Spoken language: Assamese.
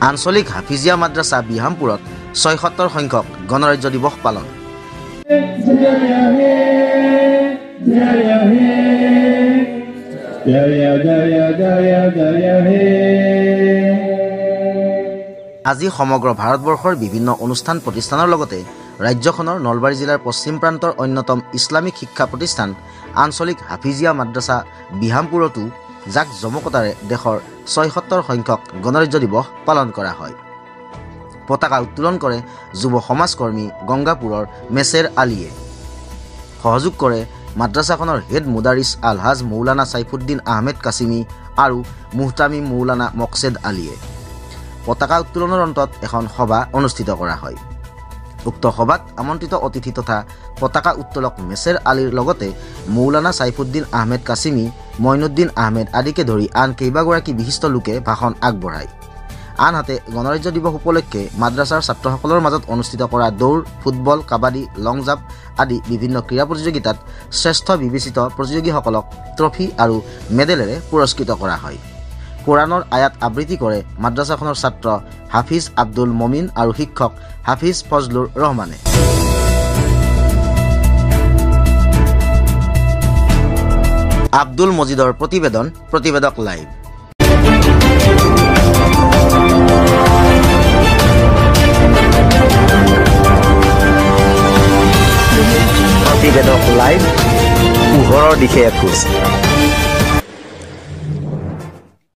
আঞ্চলিক হাফিজিয়া মাদ্ৰাছা বিহামপুৰত ৭৬ সংখ্যক গণৰাজ্য দিৱস পালন। আজি সমগ্ৰ ভাৰতবৰ্ষৰ বিভিন্ন অনুষ্ঠান প্ৰতিষ্ঠানৰ লগতে ৰাজ্যখনৰ নলবাৰী জিলাৰ পশ্চিম প্ৰান্তৰ অন্যতম ইছলামিক শিক্ষা প্ৰতিষ্ঠান আঞ্চলিক হাফিজিয়া মাদ্ৰাছা বিহামপুৰতো জাক জমকতাৰে দেশৰ ৭৬ সংখ্যক গণৰাজ্য দিৱস পালন কৰা হয়। পতাকা উত্তোলন কৰে যুৱ সমাজকৰ্মী গংগাপুৰৰ মেছেৰ আলীয়ে। সহযোগ কৰে মাদ্ৰাছাখনৰ হেড মুদাৰিছ আলহাজ মৌলানা ছাইফুদ্দিন আহমেদ কাছিমি আৰু মুহতামিম মৌলানা মকছেদ আলীয়ে। পতাকা উত্তোলনৰ অন্তত এখন সভা অনুষ্ঠিত কৰা হয়। উক্ত সভাত আমন্ত্ৰিত অতিথি তথা পতাকা উত্তোলক মেছেৰ আলীৰ লগতে মৌলানা ছাইফুদ্দিন আহমেদ কাছিমি, মইনুদ্দিন আহমেদ আদিকে ধৰি আন কেইবাগৰাকী বিশিষ্ট লোকে ভাষণ আগবঢ়ায়। আনহাতে গণৰাজ্য দিৱস উপলক্ষে মাদ্ৰাছাৰ ছাত্ৰসকলৰ মাজত অনুষ্ঠিত কৰা দৌৰ, ফুটবল, কাবাডী, লং জাম্প আদি বিভিন্ন ক্ৰীড়া প্ৰতিযোগিতাত শ্ৰেষ্ঠ বিবেচিত প্ৰতিযোগীসকলক ট্ৰফি আৰু মেডেলেৰে পুৰস্কৃত কৰা হয়। কোৰাণৰ আয়াত আবৃত্তি কৰে মাদ্ৰাছাখনৰ ছাত্ৰ হাফিজ আব্দুল মমিন আৰু শিক্ষক হাফিজ ফজলুৰ ৰহমানে। আব্দুল মজিদৰ প্ৰতিবেদন, প্ৰতিবেদক লাইভ। প্ৰতিবেদক লাইভ, পোহৰৰ দিশে এখোজ।